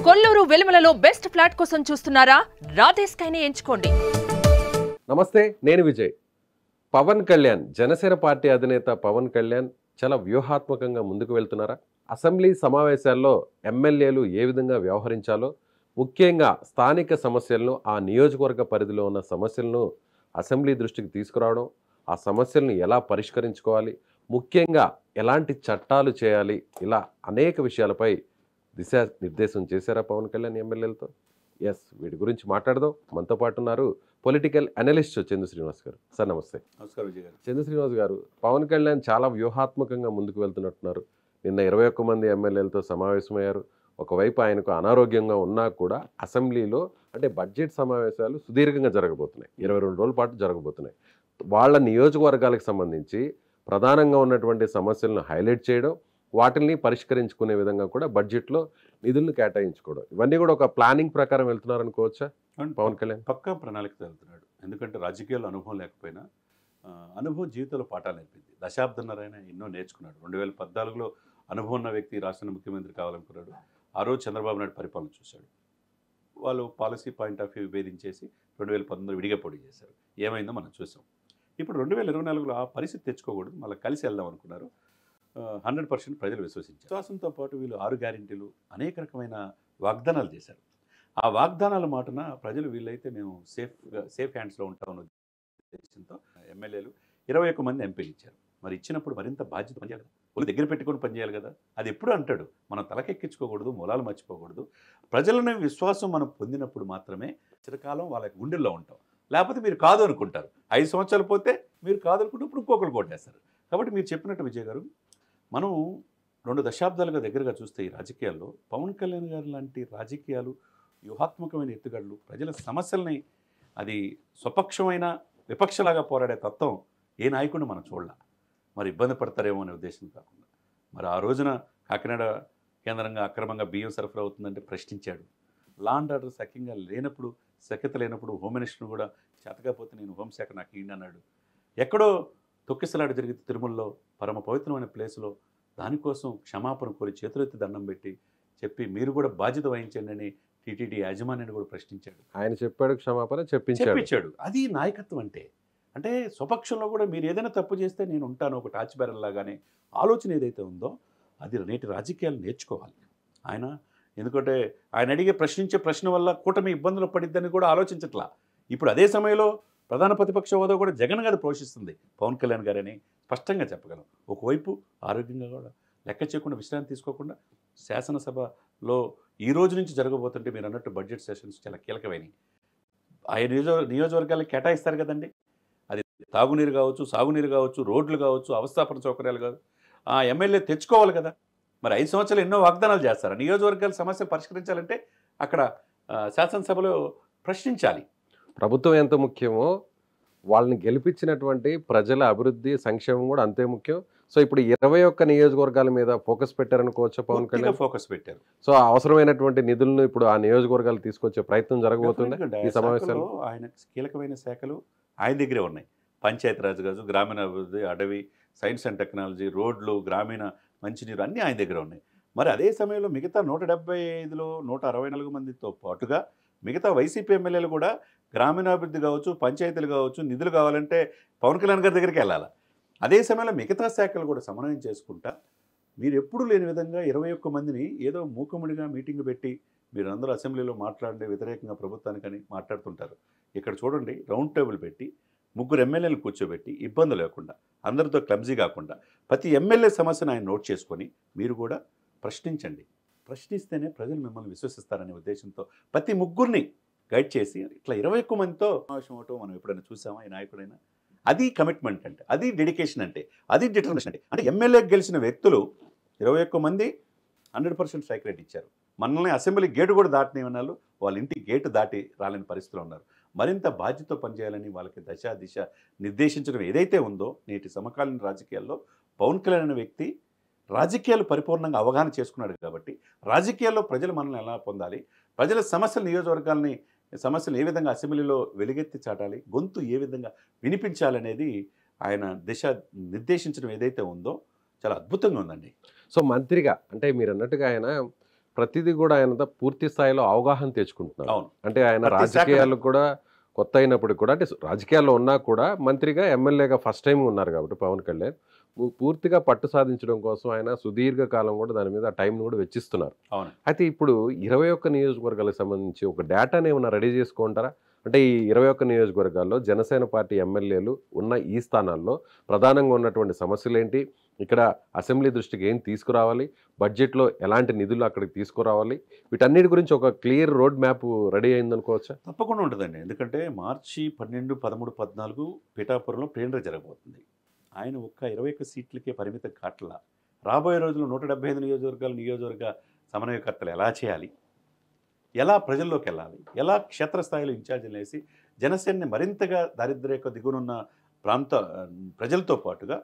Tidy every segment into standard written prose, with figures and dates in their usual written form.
Kolluru వెలుమలలో best flat కోసం చూస్తున్నారా? రాధే స్కైని ఎంచుకోండి. నమస్తే, నేను విజయ్. పవన్ కళ్యాణ్, జనసేన పార్టీ అధినేత పవన్ కళ్యాణ్ చాలా వ్యూహాత్మకంగా ముందుకు వెళ్తున్నారా? అసెంబ్లీ సమావేశాల్లో ఎమ్మెల్యేలు ఏ విధంగా వ్యవహరించాలో, ముఖ్యంగా స్థానిక సమస్యలను, ఆ నియోజకవర్గ పరిధిలో ఉన్న సమస్యలను అసెంబ్లీ దృష్టికి తీసుకురావడం, ఆ సమస్యలను ఎలా పరిష్కరించుకోవాలి, ముఖ్యంగా ఎలాంటి చట్టాలు చేయాలి, ఇలా అనేక విషయాలపై దిశానిర్దేశం చేశారా పవన్ కళ్యాణ్ ఎమ్మెల్యేలతో? ఎస్, వీటి గురించి మాట్లాడదాం. మనతో పాటు ఉన్నారు పొలిటికల్ అనలిస్ట్ చందు శ్రీనివాస్ గారు. సార్ నమస్తే. నమస్కారం విజయ్ గారు. చందు శ్రీనివాస్ గారు, పవన్ కళ్యాణ్ చాలా వ్యూహాత్మకంగా ముందుకు వెళ్తున్నట్టున్నారు. నిన్న 21 మంది ఎమ్మెల్యేలతో సమావేశమయ్యారు. ఒకవైపు ఆయనకు అనారోగ్యంగా ఉన్నా కూడా అసెంబ్లీలో అంటే బడ్జెట్ సమావేశాలు సుదీర్ఘంగా జరగబోతున్నాయి, 22 రోజుల పాటు జరగబోతున్నాయి. వాళ్ళ నియోజకవర్గాలకు సంబంధించి ప్రధానంగా ఉన్నటువంటి సమస్యలను హైలైట్ చేయడం, వాటిని పరిష్కరించుకునే విధంగా కూడా బడ్జెట్లో నిధులను కేటాయించుకోవడం, ఇవన్నీ కూడా ఒక ప్లానింగ్ ప్రకారం వెళ్తున్నారు అనుకోవచ్చా పవన్ కళ్యాణ్? పక్కా ప్రణాళికతో వెళ్తున్నాడు. ఎందుకంటే రాజకీయాల్లో అనుభవం లేకపోయినా అనుభవం జీవితంలో పాఠాలు నేర్పింది. దశాబ్దన్నరైనా ఎన్నో నేర్చుకున్నాడు. 2014లో అనుభవం ఉన్న వ్యక్తి రాష్ట్ర ముఖ్యమంత్రి కావాలనుకున్నాడు. ఆ రోజు చంద్రబాబు నాయుడు పరిపాలన చూశాడు. వాళ్ళు పాలసీ పాయింట్ ఆఫ్ వ్యూ విభేదించేసి 2019 విడిగా పోటీ చేశారు. ఏమైందో మనం చూసాం. ఇప్పుడు 2024లో ఆ పరిస్థితి తెచ్చుకోకూడదు, మళ్ళీ కలిసి వెళ్దాం అనుకున్నారు. 100% ప్రజలు విశ్వసించారు. విశ్వాసంతో పాటు వీళ్ళు 6 గ్యారెంటీలు, అనేక రకమైన వాగ్దానాలు చేశారు. ఆ వాగ్దానాల మాటన ప్రజలు వీళ్ళైతే మేము సేఫ్ హ్యాండ్స్లో ఉంటామన్న ఉద్దేశంతో ఎమ్మెల్యేలు 21 మంది ఎంపీలు ఇచ్చారు. మరి ఇచ్చినప్పుడు మరింత బాధ్యత పనిచేయాలి కదా, వాళ్ళు దగ్గర పెట్టుకొని పనిచేయాలి కదా. అది ఎప్పుడు అంటాడు, మనం తలకెక్కించుకోకూడదు, మూలాలు మర్చిపోకూడదు. ప్రజలను విశ్వాసం మనం పొందినప్పుడు మాత్రమే చిరకాలం వాళ్ళ గుండెల్లో ఉంటాం. లేకపోతే మీరు కాదు అనుకుంటారు. 5 సంవత్సరాలు పోతే మీరు కాదు అనుకుంటే ఇంకొకరు కొట్టేస్తారు. కాబట్టి మీరు చెప్పినట్టు విజయ్ గారు, మనం 2 దశాబ్దాలుగా దగ్గరగా చూస్తే ఈ రాజకీయాల్లో పవన్ కళ్యాణ్ గారు లాంటి రాజకీయాలు, వ్యూహాత్మకమైన ఎత్తుగడలు, ప్రజల సమస్యల్ని అది స్వపక్షమైన విపక్షలాగా పోరాడే తత్వం ఏ నాయకుడిని మనం చూడాల. మరి ఇబ్బంది పడతారేమో అనే ఉద్దేశం కాకుండా, మరి ఆ రోజున కాకినాడ కేంద్రంగా అక్రమంగా బియ్యం సరఫరా అవుతుందంటే ప్రశ్నించాడు. లా అండ్ ఆర్డర్ సఖ్యంగా లేనప్పుడు, సఖ్యత లేనప్పుడు హోమ్ మినిస్టర్ని కూడా చేతకపోతే నేను హోంశాఖ నాకు ఇయ్యండి అన్నాడు. ఎక్కడో తొక్కిసలాట జరిగితే తిరుమలలో పరమ పవిత్రమైన ప్లేస్లో దానికోసం క్షమాపణ కోరి చేతులెత్తి దండం పెట్టి చెప్పి మీరు కూడా బాధ్యత వహించండి అని టీటీడీ యాజమాన్యాన్ని కూడా ప్రశ్నించాడు. ఆయన చెప్పాడు, క్షమాపణ చెప్పించాడు. అది నాయకత్వం అంటే స్వపక్షంలో కూడా మీరు ఏదైనా తప్పు చేస్తే నేను ఉంటాను, ఒక టార్చ్ బ్యారల్ లాగానే ఆలోచన ఏదైతే ఉందో అది నేటి రాజకీయాలు నేర్చుకోవాలి ఆయన. ఎందుకంటే ఆయన అడిగే ప్రశ్నించే ప్రశ్న వల్ల కూటమి ఇబ్బందులు పడిద్దని కూడా ఆలోచించట్లా. ఇప్పుడు అదే సమయంలో ప్రధాన ప్రతిపక్ష హోదా కూడా జగన్ గారు పోషిస్తుంది పవన్ కళ్యాణ్ గారని స్పష్టంగా చెప్పగలం. ఒకవైపు ఆరోగ్యంగా కూడా లెక్క చేయకుండా విశ్రాంతి తీసుకోకుండా శాసనసభలో ఈ రోజు నుంచి జరగబోతుంటే మీరు అన్నట్టు బడ్జెట్ సెషన్స్ చాలా కీలకమైనవి. ఆయన నియోజకవర్గాలకు కేటాయిస్తారు కదండి. అది తాగునీరు కావచ్చు, సాగునీరు కావచ్చు, రోడ్లు కావచ్చు, అవస్థాపన సౌకర్యాలు కావచ్చు, ఆ ఎమ్మెల్యే తెచ్చుకోవాలి కదా. మరి 5 సంవత్సరాలు ఎన్నో వాగ్దానాలు చేస్తారు. నియోజకవర్గాల సమస్య పరిష్కరించాలంటే అక్కడ శాసనసభలో ప్రశ్నించాలి. ప్రభుత్వం ఎంత ముఖ్యమో వాళ్ళని గెలిపించినటువంటి ప్రజల అభివృద్ధి, సంక్షేమం కూడా అంతే ముఖ్యం. సో ఇప్పుడు 21 నియోజకవర్గాల మీద ఫోకస్ పెట్టారనుకోవచ్చు పవన్ కళ్యాణ్. ఫోకస్ పెట్టారు. సో అవసరమైనటువంటి నిధులను ఇప్పుడు ఆ నియోజకవర్గాలు తీసుకొచ్చే ప్రయత్నం జరగబోతుంది ఈ సమావేశంలో. ఆయన కీలకమైన శాఖలు ఆయన దగ్గరే ఉన్నాయి. పంచాయతీరాజ్ కాదు, గ్రామీణాభివృద్ధి, అటవీ, సైన్స్ అండ్ టెక్నాలజీ, రోడ్లు, గ్రామీణ మంచినీరు అన్నీ ఆయన దగ్గర ఉన్నాయి. మరి అదే సమయంలో మిగతా 175లో 164 మందితో పాటుగా మిగతా వైసీపీ ఎమ్మెల్యేలు కూడా గ్రామీణాభివృద్ధి కావచ్చు, పంచాయతీలు కావచ్చు, నిధులు కావాలంటే పవన్ కళ్యాణ్ గారి దగ్గరికి వెళ్ళాలి. అదే సమయంలో మిగతా శాఖలు కూడా సమన్వయం చేసుకుంటా మీరు ఎప్పుడూ లేని విధంగా 21 మందిని ఏదో మూకుముడిగా మీటింగ్ పెట్టి మీరు అందరూ అసెంబ్లీలో మాట్లాడే వ్యతిరేకంగా ప్రభుత్వానికని మాట్లాడుతుంటారు. ఇక్కడ చూడండి, రౌండ్ టేబుల్ పెట్టి 3 ఎమ్మెల్యేలు కూర్చోబెట్టి ఇబ్బంది లేకుండా, అందరితో క్లమ్జీ కాకుండా ప్రతి ఎమ్మెల్యే సమస్యను ఆయన నోట్ చేసుకొని మీరు కూడా ప్రశ్నించండి. ప్రశ్నిస్తేనే ప్రజలు మిమ్మల్ని విశ్వసిస్తారనే ఉద్దేశంతో ప్రతి 3 గైడ్ చేసి ఇట్లా 21 మందితో సమావేశం అవటం మనం ఎప్పుడైనా చూసామా ఈ నాయకుడైనా? అది కమిట్మెంట్ అంటే, అది డెడికేషన్ అంటే, అది డిటర్మినేషన్ అంటే ఎమ్మెల్యేకి గెలిచిన వ్యక్తులు 21 మంది 100% స్ట్రైక్ రేట్ ఇచ్చారు. మనల్ని అసెంబ్లీ గేటు కూడా దాటని వాళ్ళు వాళ్ళ ఇంటి గేటు దాటి రాలేని పరిస్థితిలో ఉన్నారు. మరింత బాధ్యతతో పనిచేయాలని వాళ్ళకి దిశ నిర్దేశించడం ఏదైతే ఉందో నేటి సమకాలీన రాజకీయాల్లో పవన్ కళ్యాణ్ అనే వ్యక్తి రాజకీయాలు పరిపూర్ణంగా అవగాహన చేసుకున్నాడు. కాబట్టి రాజకీయాల్లో ప్రజలు మనల్ని ఎలా పొందాలి, ప్రజల సమస్యలు, నియోజకవర్గాల్ని సమస్యలు ఏ విధంగా అసెంబ్లీలో వెలుగెత్తి చాటాలి, గొంతు ఏ విధంగా వినిపించాలనేది ఆయన దిశ నిర్దేశించడం ఏదైతే ఉందో చాలా అద్భుతంగా ఉందండి. సో మంత్రిగా అంటే మీరు అన్నట్టుగా ఆయన ప్రతిదీ కూడా ఆయన పూర్తి స్థాయిలో అవగాహన తెచ్చుకుంటున్నారు. అవును. అంటే ఆయన ప్రతి శాఖ రాజకీయాలకు కూడా కొత్త అయినప్పటికీ కూడా, అంటే రాజకీయాల్లో ఉన్నా కూడా మంత్రిగా ఎమ్మెల్యేగా ఫస్ట్ టైం ఉన్నారు కాబట్టి పవన్ కళ్యాణ్ పూర్తిగా పట్టు సాధించడం కోసం ఆయన సుదీర్ఘ కాలం కూడా దాని మీద ఆ టైంని కూడా వెచ్చిస్తున్నారు. అవును. అయితే ఇప్పుడు 21 నియోజకవర్గాలకు సంబంధించి ఒక డేటాని ఏమైనా రెడీ చేసుకుంటారా? అంటే ఈ 21 నియోజకవర్గాల్లో జనసేన పార్టీ ఎమ్మెల్యేలు ఉన్న ఈ స్థానాల్లో ప్రధానంగా ఉన్నటువంటి సమస్యలేంటి, ఇక్కడ అసెంబ్లీ దృష్టికి ఏం తీసుకురావాలి, బడ్జెట్లో ఎలాంటి నిధులు అక్కడికి తీసుకురావాలి, వీటన్నిటి గురించి ఒక క్లియర్ రోడ్ మ్యాప్ రెడీ అయిందనుకోవచ్చా? తప్పకుండా ఉంటుందండి. ఎందుకంటే మార్చి 12, 13, 14 పిఠాపురంలో ప్లేనరీ జరగబోతుంది. ఆయన ఒక్క 21 సీట్లకే పరిమితం కాట్లా. రాబోయే రోజుల్లో 175 నియోజకవర్గ సమన్వయకర్తలు ఎలా చేయాలి, ఎలా ప్రజల్లోకి వెళ్ళాలి, ఎలా క్షేత్రస్థాయిలో ఇన్ఛార్జీలు వేసి జనసేనని మరింతగా దారిద్ర్యక దిగునున్న ప్రాంత ప్రజలతో పాటుగా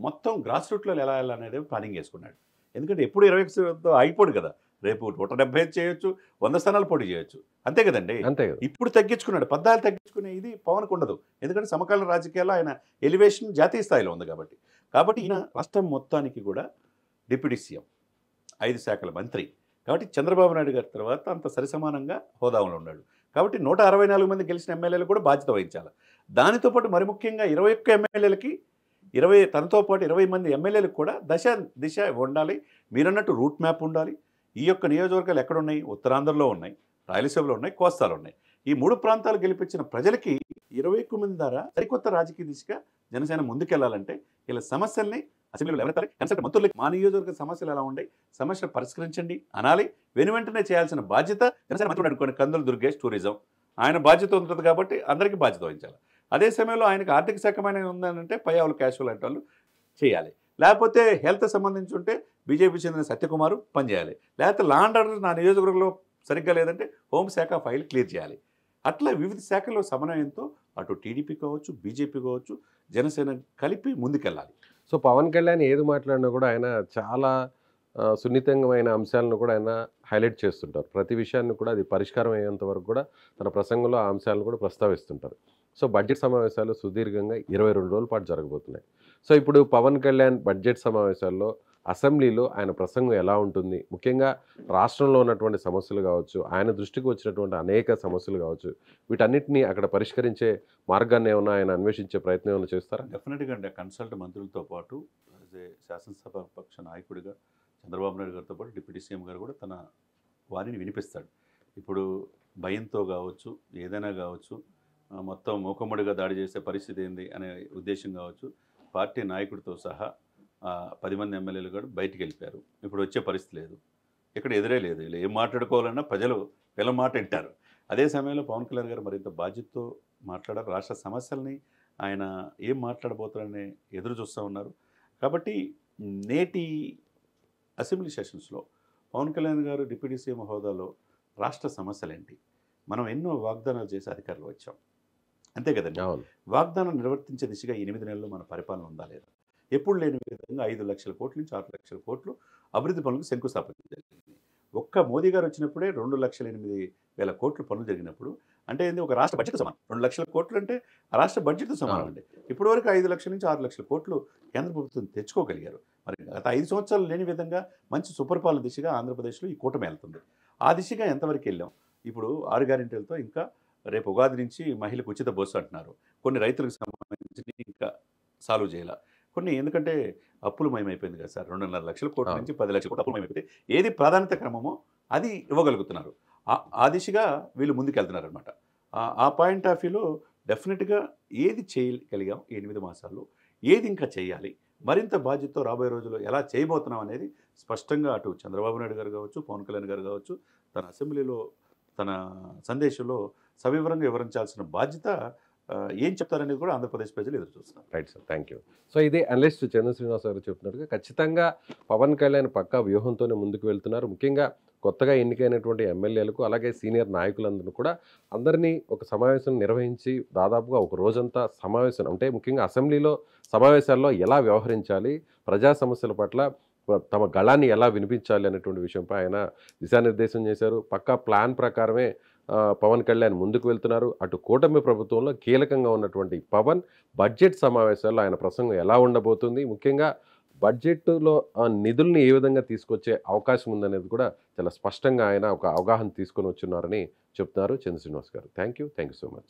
మొత్తం గ్రాస్ రూట్లో ఎలా వెళ్ళాలనేది ప్లానింగ్ చేసుకున్నాడు. ఎందుకంటే ఎప్పుడు 21తో ఆగిపోడు కదా, రేపు 175 చేయొచ్చు, 100 స్థానాలు పోటీ చేయొచ్చు, అంతే కదండి. అంతే కదా. ఇప్పుడు తగ్గించుకున్నాడు, 14 తగ్గించుకునే ఇది పవన్కు ఉండదు. ఎందుకంటే సమకాలీన రాజకీయాల్లో ఆయన ఎలివేషన్ జాతీయ స్థాయిలో ఉంది కాబట్టి ఈయన రాష్ట్రం మొత్తానికి కూడా డిప్యూటీ సీఎం, 5 శాఖల మంత్రి కాబట్టి చంద్రబాబు నాయుడు గారి తర్వాత అంత సరిసమానంగా హోదాలో ఉన్నాడు. కాబట్టి 164 మంది గెలిచిన ఎమ్మెల్యేలు కూడా బాధ్యత వహించాలి. దానితో పాటు మరి ముఖ్యంగా 21 ఎమ్మెల్యేలకి తనతో పాటు 20 మంది ఎమ్మెల్యేలకు కూడా దిశ ఉండాలి. మీరన్నట్టు రూట్ మ్యాప్ ఉండాలి. ఈ యొక్క నియోజకవర్గాలు ఎక్కడున్నాయి? ఉత్తరాంధ్రలో ఉన్నాయి, రాయలసీమలో ఉన్నాయి, కోస్తాలో ఉన్నాయి. ఈ 3 ప్రాంతాలు గెలిపించిన ప్రజలకి 21 మంది ద్వారా సరికొత్త రాజకీయ దిశగా జనసేన ముందుకెళ్లాలంటే ఇలా సమస్యల్ని అసెంబ్లీలో ఎవరైతే కన్సల్ట్ మంత్రులకి మా నియోజకవర్గ సమస్యలు ఎలా ఉన్నాయి, సమస్యలు పరిష్కరించండి అనాలి. వెంటనే చేయాల్సిన బాధ్యత జనసేన మంత్రులు అనుకోండి, కందులు దుర్గేష్ టూరిజం, ఆయన బాధ్యత ఉంటుంది కాబట్టి అందరికీ బాధ్యత వహించాలి. అదే సమయంలో ఆయనకు ఆర్థిక శాఖమైన ఉందంటే పయ్యావులు క్యాషువల్ అంటే వాళ్ళు చేయాలి. లేకపోతే హెల్త్ సంబంధించి ఉంటే బీజేపీ చెందిన సత్యకుమారు పనిచేయాలి. లేకపోతే లా అండ్ ఆర్డర్ నా నియోజకవర్గంలో సరిగ్గా లేదంటే హోంశాఖ ఫైల్ క్లియర్ చేయాలి. అట్లా వివిధ శాఖల్లో సమన్వయంతో అటు టీడీపీ కావచ్చు, బీజేపీ కావచ్చు, జనసేన కలిపి ముందుకెళ్ళాలి. సో పవన్ కళ్యాణ్ ఏది మాట్లాడినా కూడా ఆయన చాలా సున్నితమైన అంశాలను కూడా ఆయన హైలైట్ చేస్తుంటారు. ప్రతి విషయాన్ని కూడా అది పరిష్కారం అయ్యేంత వరకు కూడా తన ప్రసంగంలో ఆ అంశాలను కూడా ప్రస్తావిస్తుంటారు. సో బడ్జెట్ సమావేశాలు సుదీర్ఘంగా 22 రోజుల పాటు జరగబోతున్నాయి. సో ఇప్పుడు పవన్ కళ్యాణ్ బడ్జెట్ సమావేశాల్లో అసెంబ్లీలో ఆయన ప్రసంగం ఎలా ఉంటుంది, ముఖ్యంగా రాష్ట్రంలో ఉన్నటువంటి సమస్యలు కావచ్చు, ఆయన దృష్టికి వచ్చినటువంటి అనేక సమస్యలు కావచ్చు, వీటన్నిటిని అక్కడ పరిష్కరించే మార్గాన్ని ఏమైనా ఆయన అన్వేషించే ప్రయత్నం ఏమైనా చేస్తారా? డెఫినెట్గా అంటే కన్సల్ట్ మంత్రులతో పాటు శాసనసభ పక్ష నాయకుడిగా చంద్రబాబు నాయుడు గారితో పాటు డిప్యూటీ సీఎం గారు కూడా తన వారిని వినిపిస్తాడు. ఇప్పుడు భయంతో కావచ్చు, ఏదైనా కావచ్చు, మొత్తం మూకమ్మడిగా దాడి చేసే పరిస్థితి ఏంది అనే ఉద్దేశం కావచ్చు, పార్టీ నాయకుడితో సహా 10 మంది ఎమ్మెల్యేలు కూడా బయటికి వెళ్ళిపోయారు. ఇప్పుడు వచ్చే పరిస్థితి లేదు, ఇక్కడ ఎదురే లేదు. ఇలా ఏం మాట్లాడుకోవాలన్నా ప్రజలు పిల్ల మాట వింటారు. అదే సమయంలో పవన్ కళ్యాణ్ గారు మరింత బాధ్యతతో మాట్లాడారు. రాష్ట్ర సమస్యల్ని ఆయన ఏం మాట్లాడబోతారని ఎదురు చూస్తూ ఉన్నారు. కాబట్టి నేటి అసెంబ్లీ సెషన్స్లో పవన్ కళ్యాణ్ గారు డిప్యూటీ సీఎం హోదాలో రాష్ట్ర సమస్యలేంటి, మనం ఎన్నో వాగ్దానాలు చేసి అధికారులు వచ్చాం, అంతే కదండి. వాగ్దానం నిర్వర్తించే దిశగా 8 నెలల్లో మన పరిపాలన ఉందా లేదా? ఎప్పుడు లేని విధంగా 5 లక్షల కోట్ల నుంచి 6 లక్షల కోట్లు అభివృద్ధి పనులకు శంకుస్థాపన జరిగింది. ఒక్క మోదీ గారు వచ్చినప్పుడే 2,08,000 కోట్లు పనులు జరిగినప్పుడు అంటే ఏంది, ఒక రాష్ట్ర బడ్జెట్ సమానం. 2 లక్షల కోట్లు అంటే ఆ రాష్ట్ర బడ్జెట్తో సమానం అండి. ఇప్పటి వరకు 5 లక్షల నుంచి 6 లక్షల కోట్లు కేంద్ర ప్రభుత్వం తెచ్చుకోగలిగారు. మరి గత 5 సంవత్సరాలు లేని విధంగా మంచి సుపరిపాలన దిశగా ఆంధ్రప్రదేశ్లో ఈ కూటమి వెళ్తుంది. ఆ దిశగా ఎంతవరకు వెళ్ళాం? ఇప్పుడు 6 గ్యారెంటీలతో ఇంకా రేపు ఉగాది నుంచి మహిళకు ఉచిత బస్సు అంటున్నారు. కొన్ని రైతులకు సంబంధించి ఇంకా సాల్వ్ చేయాల. కొన్ని ఎందుకంటే అప్పులు మయమైపోయింది కదా సార్, 2.5 లక్షల కోట్ల నుంచి 10 లక్షల కోట్లు అప్పులు మయమైపోతే ఏది ప్రాధాన్యత క్రమమో అది ఇవ్వగలుగుతున్నారు. ఆ దిశగా వీళ్ళు ముందుకెళ్తున్నారు అనమాట. ఆ పాయింట్ ఆఫ్ వ్యూలో డెఫినెట్గా ఏది చేయగలిగాం 8 మాసాల్లో, ఏది ఇంకా చేయాలి, మరింత బాధ్యతతో రాబోయే రోజుల్లో ఎలా చేయబోతున్నాం అనేది స్పష్టంగా అటు చంద్రబాబు నాయుడు గారు కావచ్చు, పవన్ కళ్యాణ్ గారు కావచ్చు, తన అసెంబ్లీలో తన సందేశంలో సవివరంగా వివరించాల్సిన బాధ్యత ఏం చెప్తారనేది కూడా ఆంధ్రప్రదేశ్ ప్రజలు ఎదురు చూస్తున్నారు. Right sir, thank you. So ఇది అనలిస్ట్ చంద్ర శ్రీనివాస్ గారు చెప్తున్నట్టుగా ఖచ్చితంగా పవన్ కళ్యాణ్ పక్కా వ్యూహంతోనే ముందుకు వెళ్తున్నారు. ముఖ్యంగా కొత్తగా ఎన్నికైనటువంటి ఎమ్మెల్యేలకు అలాగే సీనియర్ నాయకులందరూ కూడా అందరినీ ఒక సమావేశం నిర్వహించి దాదాపుగా ఒక రోజంతా సమావేశం అంటే ముఖ్యంగా అసెంబ్లీలో సమావేశాల్లో ఎలా వ్యవహరించాలి, ప్రజా సమస్యల పట్ల తమ గళాన్ని ఎలా వినిపించాలి అనేటువంటి విషయంపై ఆయన దిశానిర్దేశం చేశారు. పక్కా ప్లాన్ ప్రకారమే పవన్ కళ్యాణ్ ముందుకు వెళ్తున్నారు. అటు కూటమి ప్రభుత్వంలో కీలకంగా ఉన్నటువంటి పవన్ బడ్జెట్ సమావేశాల్లో ఆయన ప్రసంగం ఎలా ఉండబోతుంది, ముఖ్యంగా బడ్జెట్లో నిధుల్ని ఏ విధంగా తీసుకొచ్చే అవకాశం ఉందనేది కూడా చాలా స్పష్టంగా ఆయన ఒక అవగాహన తీసుకొని వచ్చున్నారని చెప్తున్నారు చంద్ర శ్రీనివాస్ గారు. Thank you so much.